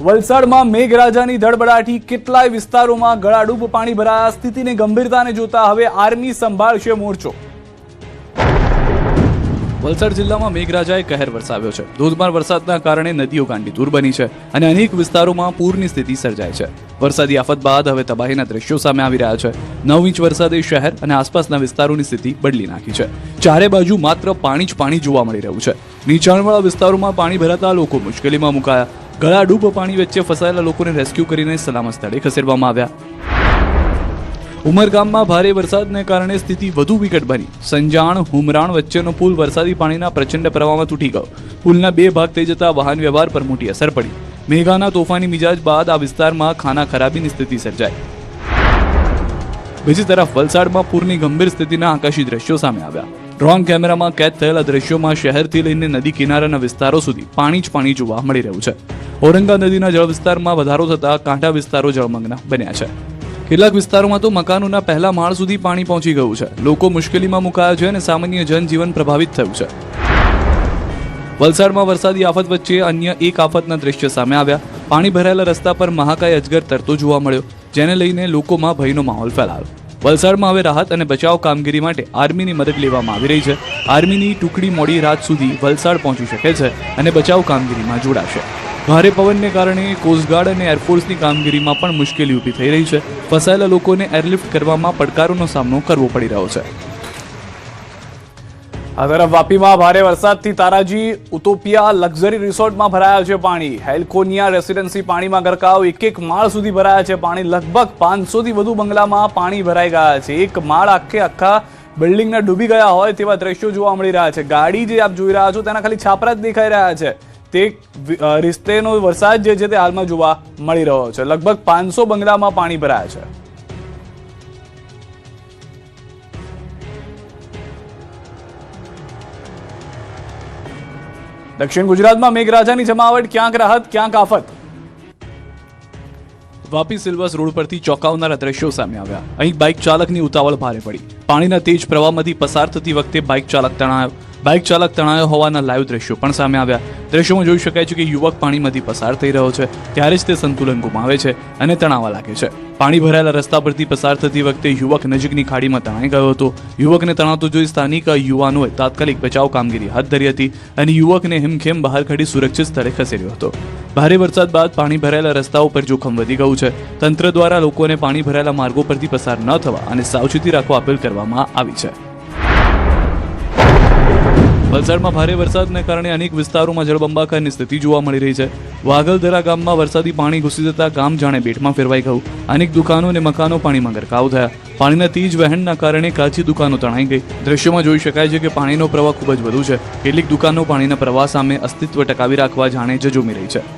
વલસાડમાં મેઘરાજાની ધડબડાટી, કેટલાય વિસ્તારોમાં ગળાડૂબ પાણી ભરાયા. સ્થિતિની ગંભીરતાને જોતા હવે આર્મી સંભાળશે મોરચો. વલસાડ જિલ્લામાં મેઘરાજાએ કહેર વરસાવ્યો છે. ધોધમાર વરસાદના કારણે નદીઓ ગાંડીતુર બની છે અને અનેક વિસ્તારોમાં પૂરની સ્થિતિ સર્જાય છે. વરસાદી આફત બાદ હવે તબાહીના દ્રશ્યો સામે આવી રહ્યા છે. 9 ઇંચ વરસાદે શહેર અને આસપાસના વિસ્તારોની સ્થિતિ બદલી નાખી છે. ચારે બાજુ માત્ર પાણી જ પાણી જોવા મળી રહ્યું છે. નીચાણવાળા વિસ્તારોમાં પાણી ભરાતા લોકો મુશ્કેલીમાં મુકાયા. ગળાડૂબ પાણી વચ્ચે ફસાયેલા લોકોને રેસ્ક્યુ કરીને સલામત સ્થળે ખસેડવામાં આવ્યા. ઉમરગામમાં ભારે વરસાદને કારણે સ્થિતિ વધુ વિકટ બની. સંજાણ હુમરાણ વચ્ચેનો પુલ વરસાદી પાણીના પ્રચંડ પ્રવાહમાં તૂટી ગયો. પુલના 2 ભાગ થઈ જતા વાહન વ્યવહાર પર મોટી અસર પડી. મેઘાના તોફાની મિજાજ બાદ આ વિસ્તારમાં ખાના ખરાબીની સ્થિતિ સર્જાઈ. બીજી તરફ વલસાડમાં પૂરની ગંભીર સ્થિતિના આકાશી દ્રશ્યો સામે આવ્યા. ડ્રોન કેમેરામાં કેદ થયેલા દ્રશ્યોમાં શહેરથી લઈને નદી કિનારાના વિસ્તારો સુધી પાણી જ પાણી જોવા મળી રહ્યું છે. ઔરંગા નદીના જળ વિસ્તારમાં વધારો થતા કાંઠા વિસ્તારો જળમગ્ન બન્યા છે. કેટલાક વિસ્તારોમાં તો મકાનોના પહેલા માળ સુધી પાણી પહોંચી ગયું છે. લોકો મુશ્કેલીમાં મુકાયા છે અને સામાન્ય જનજીવન પ્રભાવિત થયું છે. વલસાડમાં વરસાદી આફત વચ્ચે અન્ય એક આફતના દ્રશ્ય સામે આવ્યા. પાણી ભરાયેલા રસ્તા પર મહાકાય અજગર તરતો જોવા મળ્યો, જેને લઈને લોકોમાં ભયનો માહોલ ફેલાયો. વલસાડમાં હવે રાહત અને બચાવ કામગીરી માટે આર્મીની મદદ લેવામાં આવી રહી છે. આર્મીની ટુકડી મોડી રાત સુધી વલસાડ પહોંચી શકે છે અને બચાવ કામગીરીમાં જોડાશે. ભારે પવનને કારણે કોસ્ટગાર્ડ અને એરફોર્સની કામગીરીમાં પણ મુશ્કેલી ઊભી થઈ રહી છે. ફસાયેલા લોકોને એરલિફ્ટ કરવામાં પડકારોનો સામનો કરવો પડી રહ્યો છે. આ તરફ વાપીમાં ભારે વરસાદથી તારાજી ઉતોપિયા લક્ઝરી રિસોર્ટમાં ભરાયા છે પાણી. હેલ્કોનિયા રેસિડેન્સી પાણીમાં ગરકાવ. એક માળ સુધી ભરાયા છે પાણી. લગભગ 500 થી વધુ બંગલામાં પાણી ભરાઈ ગયા છે. એક માળ આખા બિલ્ડિંગના ડૂબી ગયા હોય તેવા દ્રશ્યો જોવા મળી રહ્યા છે. ગાડી જે આપ જોઈ રહ્યા છો તેના ખાલી છાપરા જ દેખાઈ રહ્યા છે. તે રિશ્તેનો વરસાદ જે છે તે હાલમાં જોવા મળી રહ્યો છે. લગભગ 500 બંગલામાં પાણી ભરાયા છે. દક્ષિણ ગુજરાતમાં મેઘરાજાની જમાવટ, ક્યાંક રાહત ક્યાંક આફત. વાપી સિલ્વર્સ રોડ પરથી ચોંકાવનારા દ્રશ્યો સામે આવ્યા. અહીં બાઇક ચાલકની ઉતાવળ ભારે પડી. પાણીના તેજ પ્રવાહમાંથી પસાર થતી વખતે બાઇક ચાલક તણાયો હોવાના લાઈવ દ્રશ્યો પણ સામે આવ્યા. દ્રશ્યોમાં જોઈ શકાય છે કે યુવક પાણીમાંથી પસાર થઈ રહ્યો છે ત્યારે જ તે સંતુલન ગુમાવે છે અને તણાવા લાગે છે. પાણી ભરાયેલા રસ્તા પરથી પસાર થતી વખતે યુવક નજીકની ખાડીમાં તણાઈ ગયો હતો. યુવકને તણાતો જોઈ સ્થાનિક યુવાનોએ તાત્કાલિક બચાવ કામગીરી હાથ ધરી હતી અને યુવકને હિમખેમ બહાર કાઢી સુરક્ષિત સ્થળે ખસેડ્યો હતો. ભારે વરસાદ બાદ પાણી ભરાયેલા રસ્તાઓ પર જોખમ વધી ગયું છે. તંત્ર દ્વારા લોકોને પાણી ભરાયેલા માર્ગો પરથી પસાર ન થવા અને સાવચેતી રાખવા અપીલ કરવામાં આવી છે. વલસાડમાં ભારે વરસાદને કારણે અનેક વિસ્તારોમાં જળબંબાકારની સ્થિતિ જોવા મળી રહી છે. વાગલધરા ગામમાં વરસાદી પાણી ઘૂસી જતા ગામ જાણે બેટમાં ફેરવાઈ ગયું. અનેક દુકાનો અને મકાનો પાણીમાં ગરકાવ થયા. પાણીના તેજ વહેણના કારણે કાચી દુકાનો તણાઈ ગઈ. દ્રશ્યોમાં જોઈ શકાય છે કે પાણીનો પ્રવાહ ખૂબ જ વધુ છે. કેટલીક દુકાનો પાણીના પ્રવાહ સામે અસ્તિત્વ ટકાવી રાખવા જાણે ઝઝૂમી રહી છે.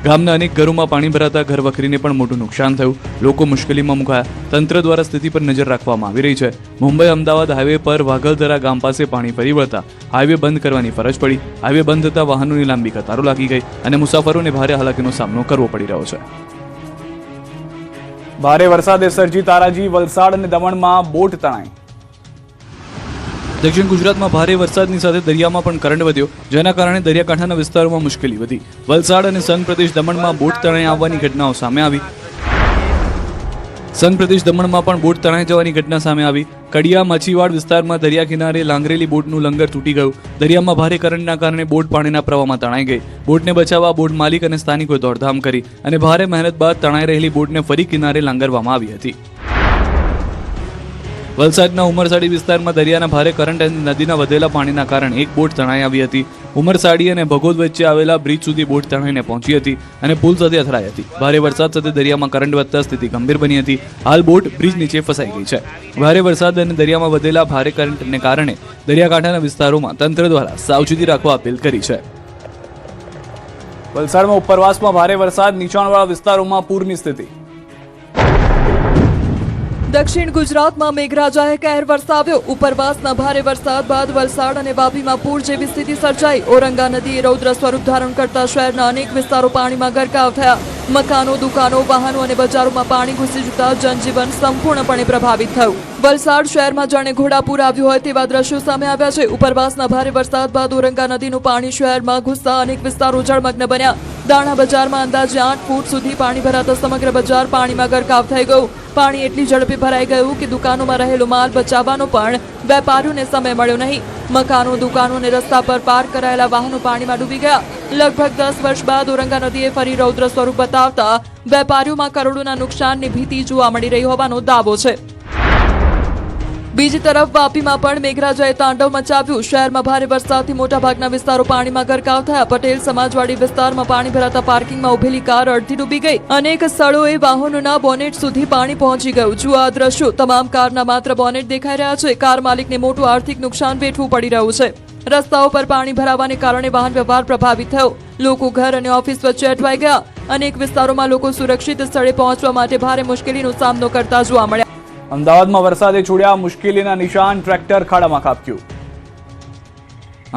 ગામના અનેક ઘરોમાં પાણી ભરાતા ઘર વખરીને પણ મોટું નુકસાન થયું. લોકો મુશ્કેલીમાં મુકાયા. તંત્ર દ્વારા સ્થિતિ પર નજર રાખવામાં આવી રહી છે. મુંબઈ અમદાવાદ હાઈવે પર વાગલધરા ગામ પાસે પાણી ફરી વળતા હાઈવે બંધ કરવાની ફરજ પડી. હાઈવે બંધ થતા વાહનોની લાંબી કતારો લાગી ગઈ અને મુસાફરોને ભારે હાલાકીનો સામનો કરવો પડી રહ્યો છે. ભારે વરસાદે સર્જી તારાજી. વલસાડ અને દમણમાં બોટ તણાઈ. દક્ષિણ ગુજરાતમાં ભારે વરસાદની સાથે દરિયામાં પણ કરંટ વધ્યો, જેના કારણે દરિયાકાંઠાના વિસ્તારોમાં મુશ્કેલી વધી. વલસાડ અને સંઘ પ્રદેશ દમણમાં બોટ તણાઈ આવવાની ઘટનાઓ સામે આવી. સંઘ પ્રદેશ દમણમાં પણ બોટ તણાઈ જવાની ઘટના સામે આવી. કડિયા માછીવાડ વિસ્તારમાં દરિયા કિનારે લાંગરેલી બોટનું લંગર તૂટી ગયું. દરિયામાં ભારે કરંટના કારણે બોટ પાણીના પ્રવાહમાં તણાઈ ગઈ. બોટને બચાવવા બોટ માલિક અને સ્થાનિકોએ દોડધામ કરી અને ભારે મહેનત બાદ તણાઈ રહેલી બોટને ફરી કિનારે લાંગરવામાં આવી હતી. વલસાડના ઉમરસાડી વિસ્તારમાં દરિયાના ભારે કરંટ અને નદીના વધેલા પાણીના કારણે એક બોટ તણાઈ આવી હતી. ઉમરસાડી અને ભગોદ વચ્ચે આવેલા બ્રિજ સુધી બોટ તણાઈને પહોંચી હતી અને પુલ સાથે અથડાઈ હતી. ભારે વરસાદ સાથે દરિયામાં કરંટ વધતા સ્થિતિ ગંભીર બની હતી. હાલ બોટ બ્રિજ નીચે ફસાઈ ગઈ છે. ભારે વરસાદ અને દરિયામાં વધેલા ભારે કરંટને કારણે દરિયાકાંઠાના વિસ્તારોમાં તંત્ર દ્વારા સાવચેતી રાખવા અપીલ કરી છે. વલસાડમાં ઉપરવાસમાં ભારે વરસાદ. નીચાણવાળા વિસ્તારોમાં પૂરની સ્થિતિ. દક્ષિણ ગુજરાતમાં મેઘરાજાએ કહેર વરસાવ્યો. ઉપરવાસના ભારે વરસાદ બાદ વલસાડ અને વાપીમાં પૂર જેવી સ્થિતિ સર્જાઈ. ઔરંગા નદીએ રૌદ્ર સ્વરૂપ ધારણ કરતા શહેરના અનેક વિસ્તારો પાણીમાં ગરકાવ થયા. મકાનો, દુકાનો, વાહનો અને બજારોમાં પાણી ઘૂસી જતા જનજીવન સંપૂર્ણપણે પ્રભાવિત થયું. વલસાડ શહેરમાં જાણે ઘોડાપૂર આવ્યું હોય તેવા દ્રશ્યો સામે આવ્યા છે. ઉપરવાસના ભારે વરસાદ બાદ ઔરંગા નદીનું પાણી શહેરમાં ઘૂસતા અનેક વિસ્તારો જળમગ્ન બન્યા. દાણા બજારમાં અંદાજે 8 ફૂટ સુધી પાણી ભરાતા સમગ્ર બજાર પાણીમાં ગરકાવ થઈ ગયું. પાણી એટલી ઝડપે ભરાઈ ગયું કે દુકાનોમાં રહેલો માલ બચાવવાનો પણ વેપારીઓને સમય મળ્યો નહીં. મકાનો, દુકાનો અને રસ્તા પર પાર્ક કરાયેલા વાહનો પાણીમાં ડૂબી ગયા. લગભગ 10 વર્ષ બાદ ઔરંગા નદીએ ફરી રૌદ્ર સ્વરૂપ બતાવતા વેપારીઓમાં કરોડોના નુકસાનની ભીતિ જોવા મળી રહી હોવાનો દાવો છે. બીજી તરફ વાપીમાં પણ મેઘરાજાએ તાંડવ મચાવ્યું. શહેરમાં ભારે વરસાદથી મોટાભાગના વિસ્તારો પાણીમાં ગરકાવ થયા. પટેલ સમાજવાડી વિસ્તારમાં પાણી ભરાતા પાર્કિંગમાં ઉભેલી કાર અડધી ડૂબી ગઈ. અનેક સ્થળોએ વાહનોના બોનેટ સુધી પાણી પહોંચી ગયું. જુઓ આ દ્રશ્યો. તમામ કારના માત્ર બોનેટ દેખાઈ રહ્યા છે. કાર માલિકને મોટું આર્થિક નુકસાન વેઠવું પડી રહ્યું છે. રસ્તાઓ પર પાણી ભરાવાને કારણે વાહન વ્યવહાર પ્રભાવિત થયો. લોકો ઘર અને ઓફિસ વચ્ચે અટવાઈ ગયા. અનેક વિસ્તારોમાં લોકો સુરક્ષિત સ્થળે પહોંચવા માટે ભારે મુશ્કેલીનો સામનો કરતા જોવા મળ્યા. અમદાવાદમાં વરસાદે છોડ્યા મુશ્કેલીના નિશાન. ટ્રેક્ટર ખાડામાં ખાબક્યું.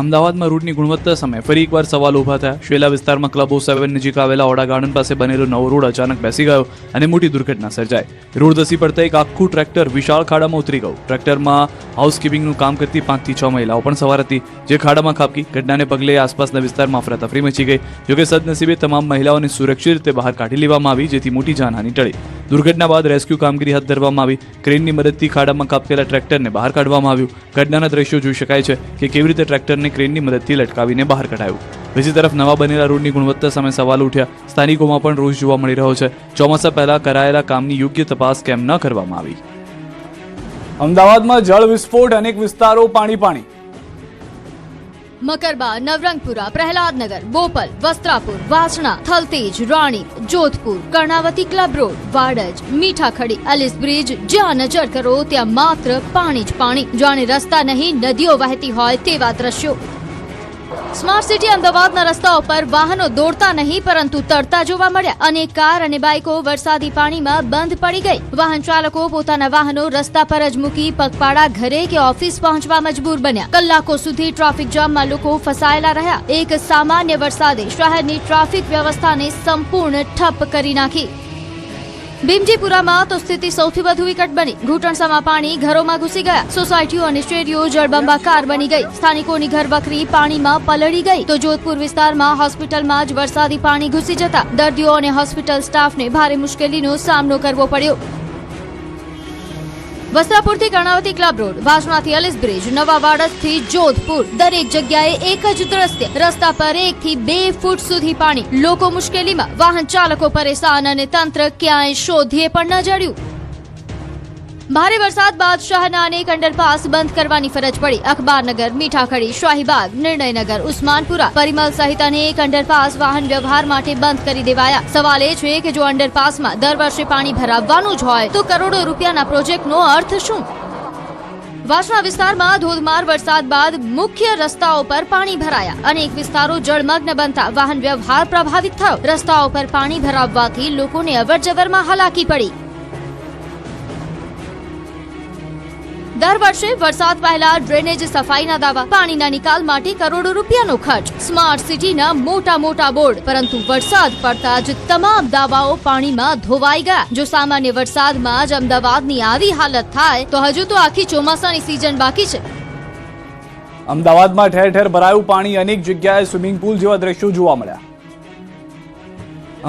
અમદાવાદમાં રોડની ગુણવત્તા સામે ફરી એકવાર સવાલ ઉભા થયા. શેલા વિસ્તારમાં ક્લબ ઓ 7 નજીક આવેલા ઓડા ગાર્ડન પાસે બનેલો નવો રોડ અચાનક બેસી ગયો અને મોટી દુર્ઘટના સર્જાઈ. રોડ ધસી પડતા એક આખું ટ્રેક્ટર વિશાળ ખાડામાં ઉતરી ગયું. ટ્રેક્ટરમાં હાઉસકીપિંગનું કામ કરતી 5 થી 6 મહિલાઓ પણ સવાર હતી, જે ખાડામાં ખાબકી. ઘટનાને પગલે આસપાસના વિસ્તારમાં અફરાતફરી મચી ગઈ. જોકે સદનસીબે તમામ મહિલાઓને સુરક્ષિત રીતે બહાર કાઢી લેવામાં આવી, જેથી મોટી જાનહાની ટળી. દુર્ઘટના બાદ રેસ્ક્યુ કામગીરી હાથ ધરવામાં આવી. ક્રેનની મદદથી ખાડામાં ખાબકેલા ટ્રેક્ટરને બહાર કાઢવામાં આવ્યું. ઘટનાના દ્રશ્યો જોઈ શકાય છે કે કેવી રીતે ટ્રેક્ટરને ક્રેનની મદદથી લટકાવીને બહાર કઢાયું. બીજી તરફ નવા બનેલા રોડની ગુણવત્તા સામે સવાલ ઉઠ્યા. સ્થાનિકોમાં પણ રોષ જોવા મળી રહ્યો છે. ચોમાસા પહેલા કરાયેલા કામની યોગ્ય તપાસ કેમ ન કરવામાં આવી? અમદાવાદમાં જળ વિસ્ફોટ, અનેક વિસ્તારો પાણી. Makarba, Navrangpura, Prahladnagar, Bopal, Vastrapur, Vasna, Thaltej, Rani, Jodhpur, Karnavati club road, Vadaj, Mithakhali, Ellis bridge, જ્યાં નજર કરો ત્યાં માત્ર પાણી જ પાણી. જાણે રસ્તા નહીં નદીઓ વહેતી હોય તેવા દ્રશ્યો. સ્માર્ટ સિટી અમદાવાદના રસ્તાઓ પર વાહનો દોડતા નહીં પરંતુ તરતા જોવા મળ્યા. અનેક કાર અને બાઇકો વરસાદી પાણીમાં બંધ પડી ગઈ. વાહન ચાલકો પોતાના વાહનો રસ્તા પર જ મૂકી પગપાળા ઘરે કે ઓફિસ પહોંચવા મજબૂર બન્યા. કલાકો સુધી ટ્રાફિક જામમાં લોકો ફસાયેલા રહ્યા. એક સામાન્ય વરસાદે શહેરની ટ્રાફિક વ્યવસ્થાને સંપૂર્ણ ઠપ કરી નાખી. ભીમજીપુરામાં તો સ્થિતિ સૌથી વધુ વિકટ બની. ઘૂંટણસામાં પાણી ઘરોમાં ઘૂસી ગયા. સોસાયટીઓ અને શેરીઓ જળબંબાકાર બની ગઈ. સ્થાનિકોની ઘરવખરી પાણીમાં પલળી ગઈ. તો જોધપુર વિસ્તારમાં હોસ્પિટલમાં જ વરસાદી પાણી ઘૂસી જતા દર્દીઓ અને હોસ્પિટલ સ્ટાફને ભારે મુશ્કેલીનો સામનો કરવો પડ્યો. વસ્ત્રાપુરથી કર્ણાવતી ક્લબ રોડ, વાસણાથી એલિસ બ્રિજ, નવા વાડજથી જોધપુર, દરેક જગ્યાએ એક જ દ્રશ્ય. રસ્તા પર 1 થી 2 ફૂટ સુધી પાણી. લોકો મુશ્કેલીમાં, વાહન ચાલકો પરેશાન અને તંત્ર ક્યાંય શોધીએ પણ ન જડ્યું. ભારે વરસાદ બાદ શહેરના અનેક અંડરપાસ બંધ કરવાની ફરજ પડી. અખબારનગર, મીઠાખડી, શાહીબાગ, નિર્ણયનગર, ઉસ્માનપુરા, પરિમલ સહિત અનેક અંડરપાસ વાહન વ્યવહાર માટે બંધ કરી દેવાયા. સવાલ એ છે કે જો અંડરપાસમાં દર વર્ષે પાણી ભરાવવાનું જ હોય તો કરોડો રૂપિયાના પ્રોજેક્ટનો અર્થ શું? વાસણા વિસ્તારમાં ધોધમાર વરસાદ બાદ મુખ્ય રસ્તાઓ પર પાણી ભરાયા. અનેક વિસ્તારો જળમગ્ન બનતા વાહન વ્યવહાર પ્રભાવિત થયો. રસ્તાઓ પર પાણી ભરાવવાથી લોકોને અવરજવરમાં હાલાકી પડી. દર વર્ષે વરસાદ પહેલા ડ્રેનેજ સફાઈના દાવા, પાણીના નિકાલ માટે કરોડો રૂપિયાનો ખર્ચ, સ્માર્ટ સિટીના મોટા બોર્ડ, પરંતુ વરસાદ પડતા જ તમામ દાવાઓ પાણીમાં ધોવાઈ ગયા. જો સામાન્ય વરસાદમાં જ અમદાવાદની આવી હાલત થાય તો હજુ તો આખી ચોમાસાની સિઝન બાકી છે. અમદાવાદમાં ઠેર ઠેર ભરાયું પાણી. અનેક જગ્યાએ સ્વિમિંગ પુલ જેવા દ્રશ્યો જોવા મળ્યા.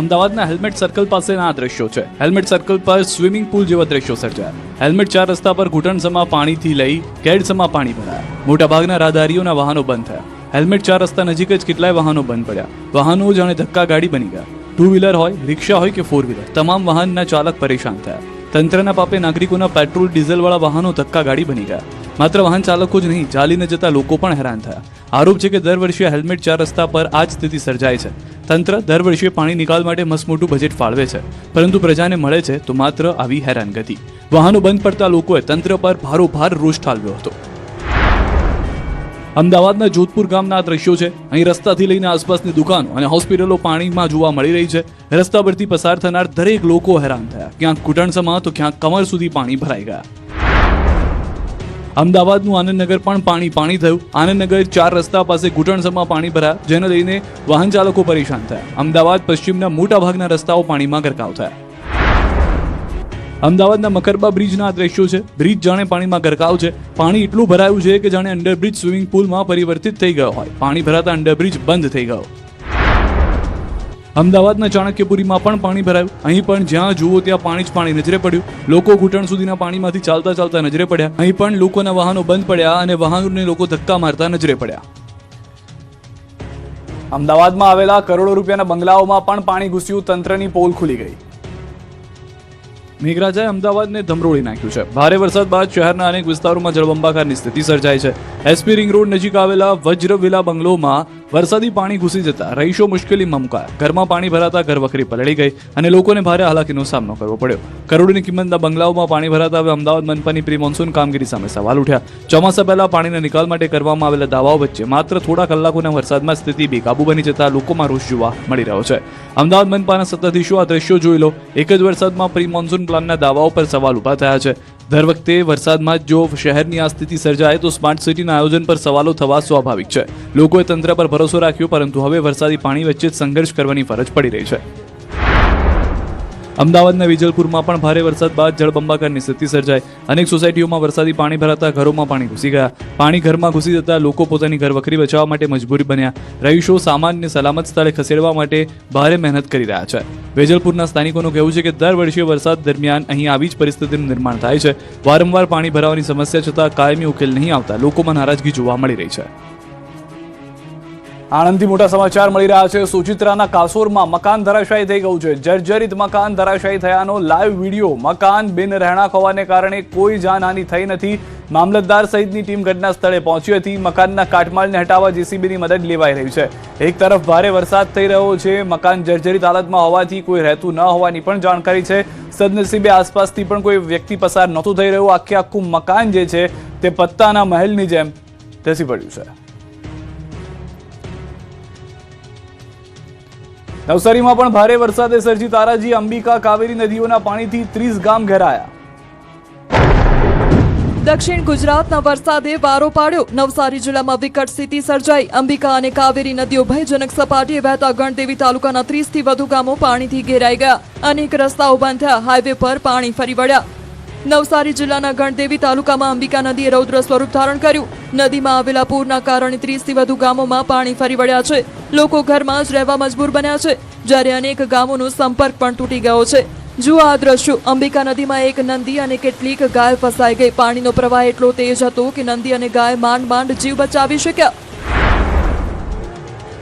અમદાવાદના હેલ્મેટ સર્કલ પાસેના આ દ્રશ્યો છે. હેલ્મેટ સર્કલ પર સ્વિમિંગ પુલ જેવા દ્રશ્યો સર્જાયા. હેલ્મેટ 4 રસ્તા પર ઘૂંટણસમાં પાણીથી લઈ કેડસમાં પાણી ભરાયા. મોટાભાગના રાહદારીઓના વાહનો બંધ થયા. હેલ્મેટ 4 રસ્તા નજીક જ કેટલાય વાહનો બંધ પડ્યા. વાહનો જાણે ધક્કા ગાડી બની ગયા. 2 વ્હીલર હોય, રિક્ષા હોય કે 4 વ્હીલર, તમામ વાહનના ચાલક પરેશાન થયા. તંત્રના પાપે નાગરિકોના પેટ્રોલ ડીઝલવાળા વાહનો ધક્કા ગાડી બની ગયા. માત્ર વાહન ચાલકો જ નહીં, ચાલીને જતા લોકો પણ હેરાન થયા. આરોપ છે કે દર વર્ષે હેલ્મેટ 4 રસ્તા પર આ જ સ્થિતિ સર્જાય છે. તંત્ર દર વર્ષે પાણી નિકાલ માટે મસમોટું બજેટ ફાળવે છે, પરંતુ પ્રજાને મળે છે તો માત્ર આવી હેરાનગતિ. વાહનો બંધ પડતા લોકોએ તંત્ર પર ભારોભાર રોષ ઠાલવ્યો હતો. અમદાવાદના જોધપુર ગામના આ દ્રશ્યો છે. અહીં રસ્તાથી લઈને આસપાસની દુકાનો અને હોસ્પિટલો પાણીમાં જોવા મળી રહી છે. રસ્તા પરથી પસાર થનાર દરેક લોકો હેરાન થયા. ક્યાંક ઘૂંટણસમાં તો ક્યાંક કમર સુધી પાણી ભરાઈ ગયા. અમદાવાદનું આનંદનગર પણ પાણી થયું. આનંદનગર 4 રસ્તા પાસે ઘૂંટણસમાં પાણી ભરાયા, જેને લઈને વાહન ચાલકો પરેશાન થયા. અમદાવાદ પશ્ચિમના મોટાભાગના રસ્તાઓ પાણીમાં ગરકાવ થયા. અમદાવાદના મકરબા બ્રિજના આ દ્રશ્યો છે. બ્રિજ જાણે પાણીમાં ગરકાવ છે. પાણી એટલું ભરાયું છે કે જાણે અંડરબ્રિજ સ્વિમિંગ પુલમાં પરિવર્તિત થઈ ગયો હોય. પાણી ભરાતા અંડરબ્રિજ બંધ થઈ ગયો. અમદાવાદના ચાણક્યપુરીમાં પણ પાણી ભરાયું. અહીં પણ જ્યાં જુઓ ત્યાં પાણી જ પાણી નજરે પડ્યું. લોકો ઘૂંટણ સુધીના પાણીમાંથી ચાલતા નજરે પડ્યા. અહીં પણ લોકોના વાહનો બંધ પડ્યા અને વાહનોને લોકો ધક્કા મારતા નજરે પડ્યા. અમદાવાદમાં આવેલા કરોડો રૂપિયાના બંગલાઓમાં પણ પાણી ઘૂસ્યું. તંત્રની પોલ ખુલી ગઈ. મેઘરાજાએ અમદાવાદને ધમરોળી નાખ્યું છે. ભારે વરસાદ બાદ શહેરના અનેક વિસ્તારોમાં જળબંબાકારની સ્થિતિ સર્જાઈ છે. એસપી રિંગ રોડ નજીક આવેલા વજ્રવિલા બંગલોમાં વરસાદી પાણી ઘૂસી જતા રહીશો મુશ્કેલીમાં મુકાયા. ઘરમાં પાણી ભરાતા ઘરવખરી પલળી ગઈ અને લોકોને ભારે હાલાકીનો સામનો કરવો પડ્યો. કરોડોની કિંમતના બંગલાઓમાં પાણી ભરાતા હવે અમદાવાદ મનપાની પ્રી મોન્સૂન કામગીરી સામે સવાલ ઉઠ્યા. ચોમાસા પહેલા પાણીના નિકાલ માટે કરવામાં આવેલા દાવાઓ વચ્ચે માત્ર થોડા કલાકોના વરસાદમાં સ્થિતિ બેકાબુ બની જતા લોકોમાં રોષ જોવા મળી રહ્યો છે. અમદાવાદ મનપાના સત્તાધીશો આ દ્રશ્યો જોઈ લો. એક જ વરસાદમાં પ્રી મોન્સૂન પ્લાનના દાવાઓ પર સવાલ ઉભા થયા છે. દર વખતે વરસાદમાં જો શહેરની આ સ્થિતિ સર્જાય તો સ્માર્ટ સિટીના આયોજન પર સવાલો થવા સ્વાભાવિક છે. લોકોએ તંત્ર પર ભરોસો રાખ્યો, પરંતુ હવે વરસાદી પાણી વચ્ચે જ સંઘર્ષ કરવાની ફરજ પડી રહી છે. અમદાવાદના વિજલપુરમાં પણ ભારે વરસાદ બાદ જળબંબાકારની સ્થિતિ સર્જાઈ. અનેક સોસાયટીઓમાં વરસાદી પાણી ભરાતા ઘરોમાં પાણી ઘૂસી ગયા. પાણી ઘરમાં ઘૂસી જતા લોકો પોતાની ઘરવખરી બચાવવા માટે મજબૂરી બન્યા. રહીશો સામાનને સલામત સ્થળે ખસેડવા માટે ભારે મહેનત કરી રહ્યા છે. વેજલપુરના સ્થાનિકોનું કહેવું છે કે દર વર્ષે વરસાદ દરમિયાન અહીં આવી જ પરિસ્થિતિનું નિર્માણ થાય છે. વારંવાર પાણી ભરાવાની સમસ્યા છતાં કાયમી ઉકેલ નહીં આવતા લોકોમાં નારાજગી જોવા મળી રહી છે. આણંદથી મોટા સમાચાર મળી રહ્યા છે. સુચિત્રાના કાસોરમાં મકાન ધરાશાયી થઈ ગયું છે. જર્જરિત મકાન ધરાશાયી થયાનો લાઈવ વિડીયો. મકાન બિન રહેણાંક હોવાને કારણે કોઈ જાનહાનિ થઈ નથી. મામલતદાર સહિતની ટીમ ઘટના સ્થળે પહોંચી હતી. મકાનના કાટમાળને હટાવવા જેસીબીની મદદ લેવાઈ રહી છે. એક તરફ ભારે વરસાદ થઈ રહ્યો છે. મકાન જર્જરિત હાલતમાં હોવાથી કોઈ રહેતું ન હોવાની પણ જાણકારી છે. સદનસીબે આસપાસથી પણ કોઈ વ્યક્તિ પસાર નહોતું થઈ રહ્યું. આખું મકાન જે છે તે પત્તાના મહેલની જેમ ધસી પડ્યું છે. નવસારીમાં પણ ભારે વરસાદે સર્જી તારાજી. અંબિકા કાવેરી નદીઓના પાણીથી 30 ગામ ઘેરાયા. દક્ષિણ ગુજરાતના વરસાદે વારો પાડ્યો. નવસારી જિલ્લામાં વિકટ સ્થિતિ સર્જાઈ. અંબિકા અને કાવેરી નદીઓ ભયજનક સપાટીએ વહેતા ગણદેવી તાલુકાના 30 થી વધુ ગામો પાણીથી ઘેરાઈ ગયા. અનેક રસ્તાઓ બંધ થયા. હાઈવે પર પાણી ફરી વળ્યા. નવસારી જિલ્લાના ગણદેવી તાલુકામાં અંબિકા નદીએ રૌદ્ર સ્વરૂપ ધારણ કર્યું. નદીમાં આવેલા પૂરના કારણે 30 થી વધુ ગામોમાં પાણી ફરી વળ્યા છે. લોકો ઘરમાં જ રહેવા મજબૂર બન્યા છે, જ્યારે અનેક ગામોનો સંપર્ક પણ તૂટી ગયો છે. જુઓ આ દ્રશ્યો. અંબિકા નદીમાં એક નંદી અને કેટલીક ગાય ફસાઈ ગઈ. પાણીનો પ્રવાહ એટલો તેજ હતો કે નંદી અને ગાય માંડ જીવ બચાવી શક્યા.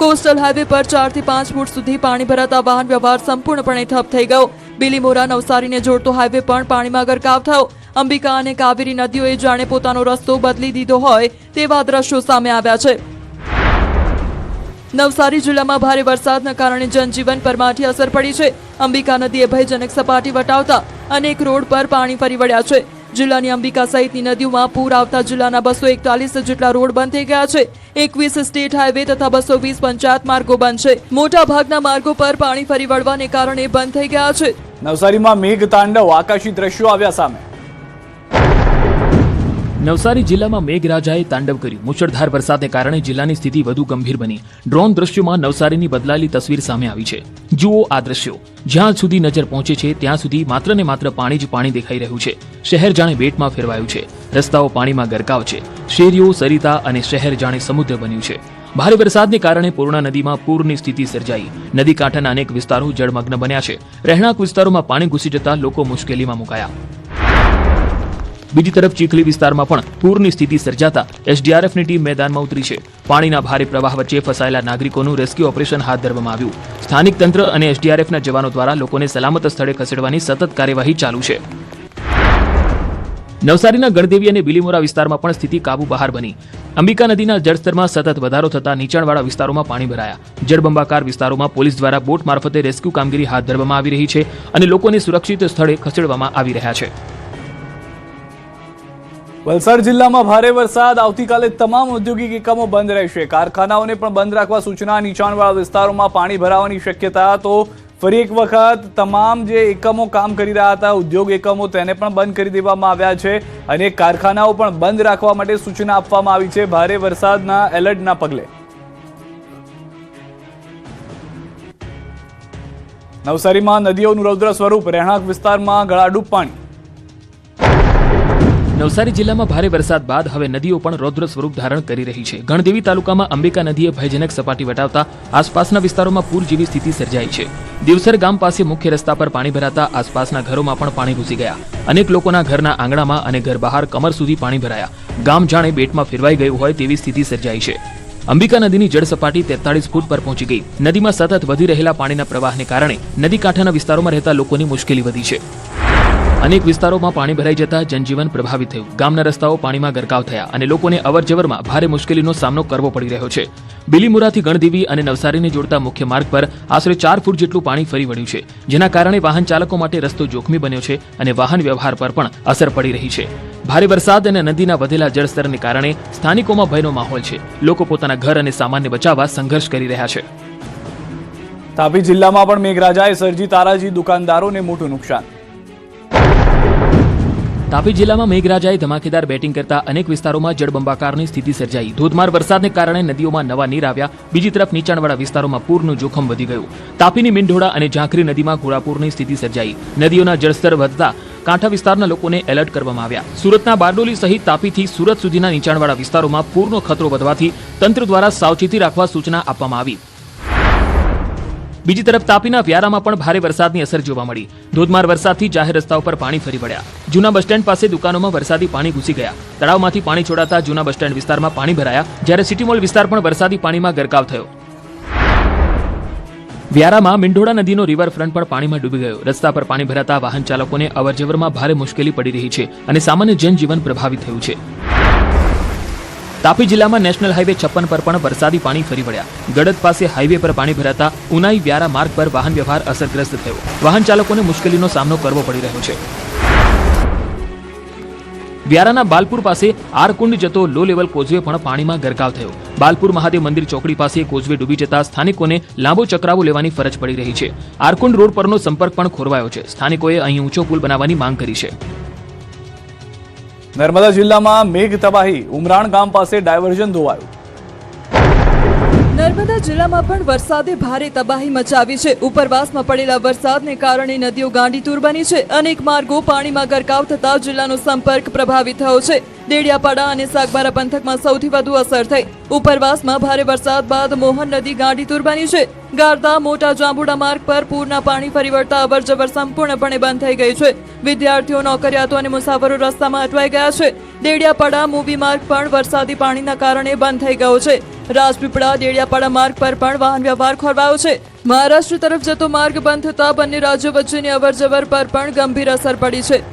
કોસ્ટલ હાઈવે પર 4 થી 5 ફૂટ સુધી પાણી ભરાતા વાહન વ્યવહાર સંપૂર્ણપણે ઠપ થઈ ગયો. બિલીમોરા નવસારીને જોડતો હાઈવે પણ પાણીમાં ગરકાવ થયો. અંબિકા અને કાવેરી નદીઓએ જાણે પોતાનો રસ્તો બદલી દીધો હોય તેવા દ્રશ્યો સામે આવ્યા છે. નવસારી જિલ્લામાં ભારે વરસાદના કારણે જનજીવન પર માઠી અસર પડી છે. અંબિકા નદીએ ભયજનક સપાટી વટાવતા અનેક રોડ પર પાણી ફરી વળ્યા છે. જિલ્લાની અંબિકા સહિતની નદીઓમાં પૂર આવતા જિલ્લાના 241 જેટલા રોડ બંધ થઈ ગયા છે. 21 સ્ટેટ હાઈવે તથા 220 પંચાયત માર્ગો બંધ છે. મોટા ભાગના માર્ગો પર પાણી ફરી વળવાને કારણે બંધ થઈ ગયા છે. નવસારીમાં મેઘ તાંડવ. આકાશી દ્રશ્યો આવ્યા સામે. નવસારી જિલ્લામાં મેઘરાજાએ તાંડવ કર્યું. મુશળધાર વરસાદને કારણે જિલ્લાની સ્થિતિ વધુ ગંભીર બની. ડ્રોન દ્રશ્યોમાં નવસારીની બદલાયેલી તસવીર સામે આવી છે. જુઓ આ દ્રશ્યો. જ્યાં સુધી નજર પહોંચે છે ત્યાં સુધી માત્ર ને માત્ર પાણી જ પાણી દેખાઈ રહ્યું છે. શહેર જાણે બેટમાં ફેરવાયું છે. રસ્તાઓ પાણીમાં ગરકાવ છે. શેરીઓ, સરિતા અને શહેર જાણે સમુદ્ર બન્યું છે. ભારે વરસાદને કારણે પૂર્ણા નદીમાં પૂરની સ્થિતિ સર્જાઈ. નદી કાંઠાના અનેક વિસ્તારો જળમગ્ન બન્યા છે. રહેણાંક વિસ્તારોમાં પાણી ઘૂસી જતા લોકો મુશ્કેલીમાં મુકાયા. બીજી તરફ ચીખલી વિસ્તારમાં પણ પૂરની સ્થિતિ સર્જાતા એસડીઆરએફની ટીમ મેદાનમાં ઉતરી છે. પાણીના ભારે પ્રવાહ વચ્ચે ફસાયેલા નાગરિકોનું રેસ્ક્યુ ઓપરેશન હાથ ધરવામાં આવ્યું. સ્થાનિક તંત્ર અને એસડીઆરએફના જવાનો દ્વારા લોકોને સલામત સ્થળે ખસેડવાની સતત કાર્યવાહી ચાલુ છે. નવસારીના ગણદેવી અને બિલીમોરા વિસ્તારમાં પણ સ્થિતિ કાબુ બહાર બની. અંબિકા નદીના જળસ્તરમાં સતત વધારો થતા નીચાણવાળા વિસ્તારોમાં પાણી ભરાયા. જળબંબાકાર વિસ્તારોમાં પોલીસ દ્વારા બોટ મારફતે રેસ્ક્યુ કામગીરી હાથ ધરવામાં આવી રહી છે અને લોકોને સુરક્ષિત સ્થળે ખસેડવામાં આવી રહ્યા છે. વલસાડ જિલ્લામાં ભારે વરસાદ, આવતીકાલે તમામ ઔદ્યોગિક એકમો બંધ રહેશે. કારખાનાઓને પણ બંધ રાખવા સૂચના. નીચાણવાળા વિસ્તારોમાં પાણી ભરાવાની શક્યતા. તો ફરી એક વખત તમામ જે એકમો કામ કરી રહ્યા હતા, ઉદ્યોગ એકમો, તેને પણ બંધ કરી દેવામાં આવ્યા છે અને કારખાનાઓ પણ બંધ રાખવા માટે સૂચના આપવામાં આવી છે ભારે વરસાદના એલર્ટના પગલે. નવસારીમાં નદીઓનું રૌદ્ર સ્વરૂપ, રહેણાંક વિસ્તારમાં ગળાડૂબ પાણી. નવસારી જિલ્લામાં ભારે વરસાદ બાદ હવે નદીઓ પણ રૌદ્ર સ્વરૂપ ધારણ કરી રહી છે. ગણદેવી તાલુકામાં અંબિકા નદીએ ભયજનક સપાટી વટાવતા આસપાસના વિસ્તારોમાં પૂર જેવી સ્થિતિ સર્જાઈ છે. દિવસર ગામ પાસે મુખ્ય રસ્તા પર પાણી ભરાતા આસપાસના ઘરોમાં પણ પાણી ઘૂસી ગયા. અનેક લોકોના ઘરના આંગણામાં અને ઘર બહાર કમર સુધી પાણી ભરાયા. ગામ જાણે બેટમાં ફેરવાઈ ગયું હોય તેવી સ્થિતિ સર્જાઈ છે. અંબિકા નદીની જળ સપાટી 43 ફૂટ પર પહોંચી ગઈ. નદીમાં સતત વધી રહેલા પાણીના પ્રવાહને કારણે નદી કાંઠાના વિસ્તારોમાં રહેતા લોકોની મુશ્કેલી વધી છે. અનેક વિસ્તારોમાં પાણી ભરાઈ જતા જનજીવન પ્રભાવિત થયું. ગામના રસ્તાઓ પાણીમાં ગરકાવ થયા અને લોકોને અવરજવરમાં ભારે મુશ્કેલીનો સામનો કરવો પડી રહ્યો છે. બિલીમોરાથી ગણદેવી અને નવસારીને જોડતા મુખ્ય માર્ગ પર આશરે 4 ફૂટ જેટલું પાણી ફરી વળ્યું છે, જેના કારણે વાહન ચાલકો માટે રસ્તો જોખમી બન્યો છે અને વાહન વ્યવહાર પર પણ અસર પડી રહી છે. ભારે વરસાદ અને નદીના વધેલા જળસ્તરને કારણે સ્થાનિકોમાં ભયનો માહોલ છે. લોકો પોતાના ઘર અને સામાનને બચાવવા સંઘર્ષ કરી રહ્યા છે. તાપી જિલ્લામાં પણ મેઘરાજાએ સર્જી તારાજી, દુકાનદારોને મોટું નુકસાન. તાપી જિલ્લામાં મેઘરાજાએ ધમાકેદાર બેટિંગ કરતા અનેક વિસ્તારોમાં જળબંબાકારની સ્થિતિ સર્જાઈ. ધોધમાર વરસાદને કારણે નદીઓમાં નવા નીર આવ્યા. બીજી તરફ નીચાણવાળા વિસ્તારોમાં પૂરનું જોખમ વધી ગયું. તાપીની મીંઢોળા અને ઝાંખરી નદીમાં ઘોડાપૂરની સ્થિતિ સર્જાઈ. નદીઓના જળસ્તર વધતા કાંઠા વિસ્તારના લોકોને એલર્ટ કરવામાં આવ્યા. સુરતના બારડોલી સહિત તાપીથી સુરત સુધીના નીચાણવાળા વિસ્તારોમાં પૂરનો ખતરો વધવાથી તંત્ર દ્વારા સાવચેતી રાખવા સૂચના આપવામાં આવી. બીજી તરફ તાપીના વ્યારામાં પણ ભારે વરસાદની અસર જોવા મળી. ધોધમાર વરસાદથી જાહેર રસ્તાઓ પર પાણી ફરી વળ્યા. જૂના બસ સ્ટેન્ડ પાસે દુકાનોમાં વરસાદી પાણી ઘૂસી ગયા. તળાવમાંથી પાણી છોડાતા જૂના બસ સ્ટેન્ડ વિસ્તારમાં પાણી ભરાયા, જ્યારે સિટી મોલ વિસ્તાર પણ વરસાદી પાણીમાં ગરકાવ થયો. વ્યારામાં મીંઢોળા નદીનો રિવરફ્રન્ટ પણ પાણીમાં ડૂબી ગયો. રસ્તા પર પાણી ભરાતા વાહન ચાલકોને અવરજવરમાં ભારે મુશ્કેલી પડી રહી છે અને સામાન્ય જનજીવન પ્રભાવિત થયું છે. તાપી જિલ્લામાં નેશનલ હાઈવે 56 પર પણ વરસાદી પાણી ફરી વળ્યા. ગડદ પાસે હાઈવે પર પાણી ભરાતા ઉનાઈ વ્યારા માર્ગ પર વાહન વ્યવહાર અસરગ્રસ્ત થયો. વાહન ચાલકોને મુશ્કેલીનો સામનો કરવો પડી રહ્યો છે. વ્યારાના બાલપુર પાસે આરકુંડ જતો લો લેવલ કોઝવે પણ પાણીમાં ગરકાવ થયો. બાલપુર મહાદેવ મંદિર ચોકડી પાસે કોઝવે ડૂબી જતા સ્થાનિકોને લાંબો ચક્રાવો લેવાની ફરજ પડી રહી છે. આરકુંડ રોડ પરનો સંપર્ક પણ ખોરવાયો છે. સ્થાનિકોએ અહીં ઊંચો પુલ બનાવવાની માંગ કરી છે. નર્મદા જિલ્લામાં મેઘ તબાહી, ઉમરાણ ગામ પાસે ડાયવર્ઝન ધોવાયું. નર્મદા જિલ્લામાં પણ વરસાદે ભારે તબાહી મચાવી છે. ઉપરવાસમાં પડેલા વરસાદને કારણે નદીઓ ગાંડીતુર બની છે. અનેક માર્ગો પાણીમાં ગરકાવ થતા જિલ્લાનો સંપર્ક પ્રભાવિત થયો છે. દેડિયાપાડા અને સાગબારા પંથકમાં સૌથી વધુ અસર થઈ. ઉપરવાસમાં ભારે વરસાદ બાદ મોહન નદી ગાંડીતુર બની છે. ગારદા મોટા જાંબુડા માર્ગ પર પૂરના પાણી ફરી વળતા અવરજવર સંપૂર્ણપણે બંધ થઈ ગઈ છે. વિદ્યાર્થીઓ, નોકરિયાતો અને મુસાફરો રસ્તામાં અટવાઈ ગયા છે. દેડિયાપાડા મૂવી માર્ગ પણ વરસાદી પાણીના કારણે બંધ થઈ ગયો છે. રાજપીપળા દેડિયાપાડા માર્ગ પર પણ વાહન વ્યવહાર ખોરવાયો છે. મહારાષ્ટ્ર તરફ જતો માર્ગ બંધ થતા બંને રાજ્યો વચ્ચેની અવરજવર પર પણ ગંભીર અસર પડી છે.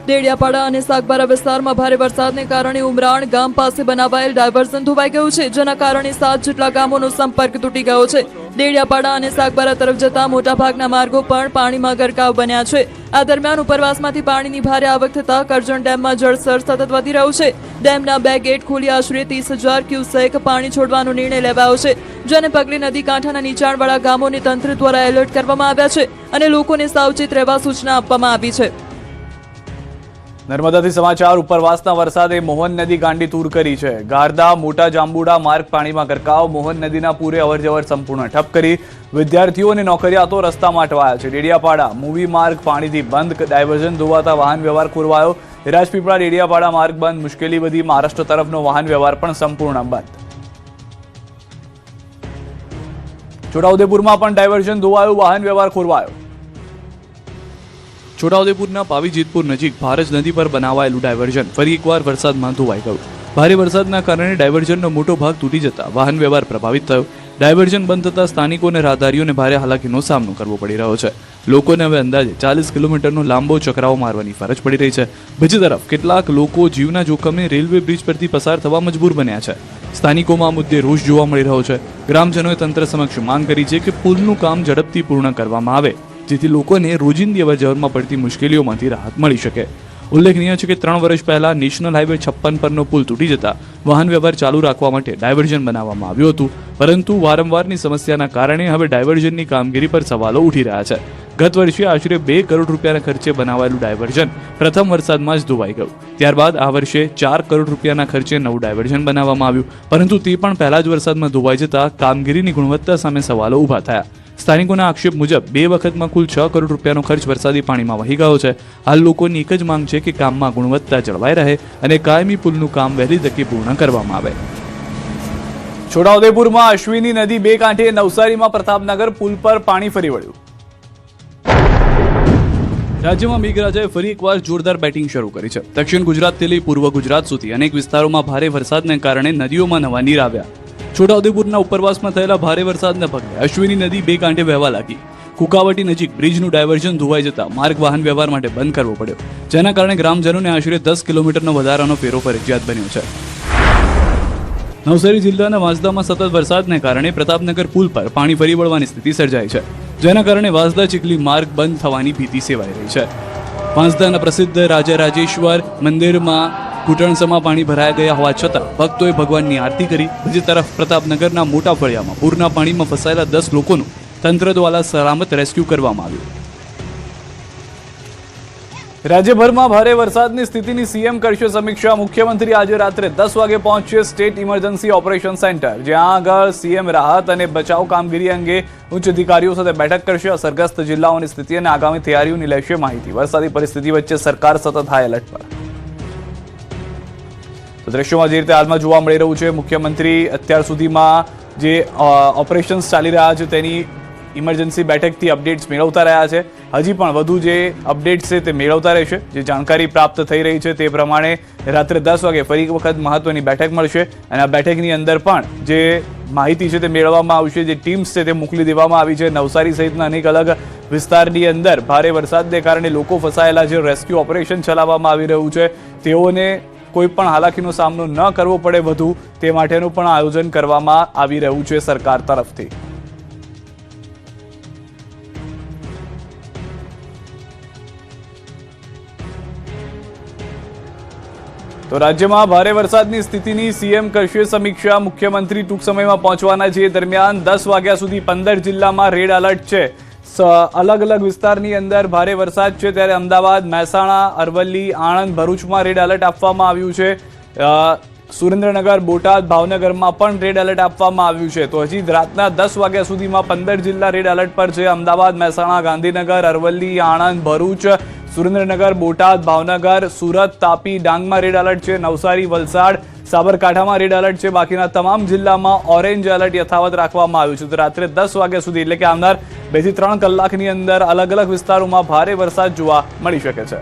દેડિયાપાડા અને સાગબારા વિસ્તારમાં ભારે વરસાદને કારણે ઉમરાણ ગામ પાસે બનાવાયેલ ડાયવર્ઝન ધોવાઈ ગયું છે, જેના કારણે 7 જેટલા ગામોનો સંપર્ક તૂટી ગયો છે. દેડિયાપાડા અને સાગબારા તરફ જતા મોટાભાગના માર્ગો પણ પાણીમાં ગરકાવ બન્યા છે. આ દરમિયાન ઉપરવાસમાંથી પાણીની ભારે આવક થતા કરજણ ડેમમાં જળસ્તર સતત વધી રહ્યું છે. ડેમના 2 ગેટ ખોલી આશરે 30,000 ક્યુસેક પાણી છોડવાનો નિર્ણય લેવાયો છે, જેને પગલે નદી કાંઠાના નીચાણવાળા ગામોને તંત્ર દ્વારા એલર્ટ કરવામાં આવ્યા છે અને લોકોને સાવચેત રહેવા સૂચના આપવામાં આવી છે. નર્મદાથી સમાચાર. ઉપરવાસના વરસાદે મોહન નદી ગાંડીતુર કરી છે. ગારદા મોટા જાંબુડા માર્ગ પાણીમાં ગરકાવ. મોહન નદીના પૂરે અવરજવર સંપૂર્ણ ઠપ કરી. વિદ્યાર્થીઓ અને નોકરિયાતો રસ્તામાં અટવાયા છે. ડેડિયાપાડા મૂવી માર્ગ પાણીથી બંધ, ડાયવર્ઝન ધોવાતા વાહન વ્યવહાર ખોરવાયો. રાજપીપળા ડેડિયાપાડા માર્ગ બંધ, મુશ્કેલી વધી. મહારાષ્ટ્ર તરફનો વાહન વ્યવહાર પણ સંપૂર્ણ બંધ. છોટાઉદેપુરમાં પણ ડાયવર્ઝન ધોવાયું, વાહન વ્યવહાર ખોરવાયો. છોટાઉદેપુરના પાવીજેતપુર નજીક ભારજ નદી પર બનાવાયેલું ડાયવર્ઝન ફરી એકવાર વરસાદમાં ધોવાઈ ગયું. ભારે વરસાદના કારણે ડાયવર્ઝનનો મોટો ભાગ તૂટી જતા વાહન વ્યવહાર પ્રભાવિત થયો. ડાયવર્ઝન બંધ થતા સ્થાનિકો અને રાહદારીઓને ભારે હાલાકીનો સામનો કરવો પડી રહ્યો છે. લોકોને હવે અંદાજે 40 કિલોમીટરનો લાંબો ચક્રાવો મારવાની ફરજ પડી રહી છે. બીજી તરફ કેટલાક લોકો જીવના જોખમે રેલવે બ્રિજ પરથી પસાર થવા મજબૂર બન્યા છે. સ્થાનિકોમાં આ મુદ્દે રોષ જોવા મળી રહ્યો છે. ગ્રામજનોએ તંત્ર સમક્ષ માંગ કરી છે કે પુલનું કામ ઝડપથી પૂર્ણ કરવામાં આવે, જેથી લોકોને રોજિંદી અવરજવરમાં પડતી મુશ્કેલીઓમાંથી રાહત મળી શકે. ઉલ્લેખનીય છે કે 3 વર્ષ પહેલા નેશનલ હાઈવે 56 પરનો પુલ તૂટી જતા વાહન વ્યવહાર ચાલુ રાખવા માટે ડાયવર્ઝન બનાવવામાં આવ્યું હતું, પરંતુ વારંવારની સમસ્યાના કારણે હવે ડાયવર્ઝનની કામગીરી પર સવાલો ઉઠી રહ્યા છે. ગત વર્ષે આશરે 2 કરોડ રૂપિયાના ખર્ચે બનાવાયેલું ડાયવર્ઝન પ્રથમ વરસાદમાં જ ધોવાઈ ગયું. ત્યારબાદ આ વર્ષે 4 કરોડ રૂપિયાના ખર્ચે નવું ડાયવર્ઝન બનાવવામાં આવ્યું, પરંતુ તે પણ પહેલા જ વરસાદમાં ધોવાઈ જતા કામગીરીની ગુણવત્તા સામે સવાલો ઊભા થયા. સ્થાનિકોના આક્ષેપ મુજબ 2 વખતમાં કુલ 6 કરોડ રૂપિયાનો ખર્ચ વરસાદી પાણીમાં વહી ગયો છે. હાલ લોકોની એક જ માંગ છે કે કામમાં ગુણવત્તા જળવાઈ રહે અને કાયમી પુલનું કામ વહેલી તકે પૂર્ણ કરવામાં આવે. છોટાઉદેપુરમાં અશ્વિની નદી 2 કાંઠે, નવસારીમાં પ્રતાપનગર પુલ પર પાણી ફરી વળ્યું. રાજ્યમાં મેઘરાજાએ ફરી એકવાર જોરદાર બેટિંગ શરૂ કરી છે. દક્ષિણ ગુજરાતથી લઈ પૂર્વ ગુજરાત સુધી અનેક વિસ્તારોમાં ભારે વરસાદને કારણે નદીઓમાં નવા નીર આવ્યા. છોટાઉદેપુરના ઉપરવાસમાં થયેલા ભારે વરસાદને પગલે અશ્વિની નદી 2 કાંઠે વહેવા લાગી. કુકાવટી નજીક બ્રિજનું ડાયવર્ઝન ધોવાઈ જતા માર્ગ વાહન વ્યવહાર માટે બંધ કરવો પડ્યો, જેના કારણે ગ્રામજનોને આશરે 10 કિલોમીટરનો વધારાનો ફેરો ફરજિયાત બન્યો છે. નવસારી જિલ્લાના વાંસદામાં સતત વરસાદને કારણે પ્રતાપનગર પુલ પર પાણી ફરી વળવાની સ્થિતિ સર્જાઈ છે, જેના કારણે વાંસદા ચીખલી માર્ગ બંધ થવાની ભીતિ સેવાઈ રહી છે. વાંસદાના પ્રસિદ્ધ રાજરાજેશ્વર મંદિરમાં ઘૂંટણસમાં પાણી ભરાઈ ગયા હોવા છતાં ભક્તોએ ભગવાનની આરતી કરી. બીજી તરફ પ્રતાપનગરના મોટા ફળિયામાં પૂરના પાણીમાં ફસાયેલા 10 લોકોનું તંત્ર દ્વારા સલામત રેસ્ક્યુ કરવામાં આવ્યું. રાજ્યભરમાં ભારે વરસાદની સ્થિતિની સીએમ કરશે સમીક્ષા. મુખ્યમંત્રી આજે રાત્રે 10 વાગે પહોંચશે સ્ટેટ ઇમરજન્સી ઓપરેશન સેન્ટર, જ્યાં આગળ સીએમ રાહત અને બચાવ કામગીરી અંગે ઉચ્ચ અધિકારીઓ સાથે બેઠક કરશે. અસરગ્રસ્ત જિલ્લાઓની સ્થિતિ અને આગામી તૈયારીઓની લેશે માહિતી. વરસાદી પરિસ્થિતિ વચ્ચે સરકાર સતત હાઈ એલર્ટ પર. તો દ્રશ્યોમાં જે રીતે હાલમાં જોવા મળી રહ્યું છે, મુખ્યમંત્રી અત્યાર સુધીમાં જે ઓપરેશન્સ ચાલી રહ્યા છે તેની ઇમરજન્સી બેઠકથી અપડેટ્સ મેળવતા રહ્યા છે. હજી પણ વધુ જે અપડેટ્સ છે તે મેળવતા રહેશે. જે જાણકારી પ્રાપ્ત થઈ રહી છે તે પ્રમાણે રાત્રે 10 વાગે ફરી એક વખત મહત્વની બેઠક મળશે અને આ બેઠકની અંદર પણ જે માહિતી છે તે મેળવવામાં આવશે. જે ટીમ્સ છે તે મોકલી દેવામાં આવી છે. નવસારી સહિતના અનેક અલગ વિસ્તારની અંદર ભારે વરસાદને કારણે લોકો ફસાયેલા છે, રેસ્ક્યુ ઓપરેશન ચલાવવામાં આવી રહ્યું છે. તેઓને કોઈ પણ હાલાકીનો સામનો ન કરવો પડે વધુ, તે માટેનું પણ આયોજન કરવામાં આવી રહ્યું છે સરકાર તરફથી. તો રાજ્યમાં ભારે વરસાદની સ્થિતિની સીએમ કરશે સમીક્ષા. મુખ્યમંત્રી ટૂંક સમયમાં પહોંચવાના છે. દરમિયાન 10 વાગ્યા સુધી 15 જિલ્લામાં રેડ એલર્ટ છે. અલગ અલગ વિસ્તારની અંદર ભારે વરસાદ છે, ત્યારે અમદાવાદ, મહેસાણા, અરવલ્લી, આણંદ, ભરૂચમાં રેડ એલર્ટ આપવામાં આવ્યું છે. સુરેન્દ્રનગર, બોટાદ, ભાવનગરમાં પણ રેડ એલર્ટ આપવામાં આવ્યું છે. તો હજી રાતના 10 વાગ્યા સુધીમાં 15 જિલ્લા રેડ એલર્ટ પર છે. અમદાવાદ, મહેસાણા, ગાંધીનગર, અરવલ્લી, આણંદ, ભરૂચ, સુરેન્દ્રનગર, બોટાદ, ભાવનગર, સુરત, તાપી, ડાંગમાં રેડ એલર્ટ છે. નવસારી, વલસાડ, સાબરકાંઠામાં રેડ એલર્ટ છે. બાકીના તમામ જિલ્લામાં ઓરેન્જ એલર્ટ યથાવત રાખવામાં આવ્યું છે. તો રાત્રે 10 વાગ્યા સુધી એટલે કે આવનાર 2 થી 3 કલાકની અંદર અલગ અલગ વિસ્તારોમાં ભારે વરસાદ જોવા મળી શકે છે.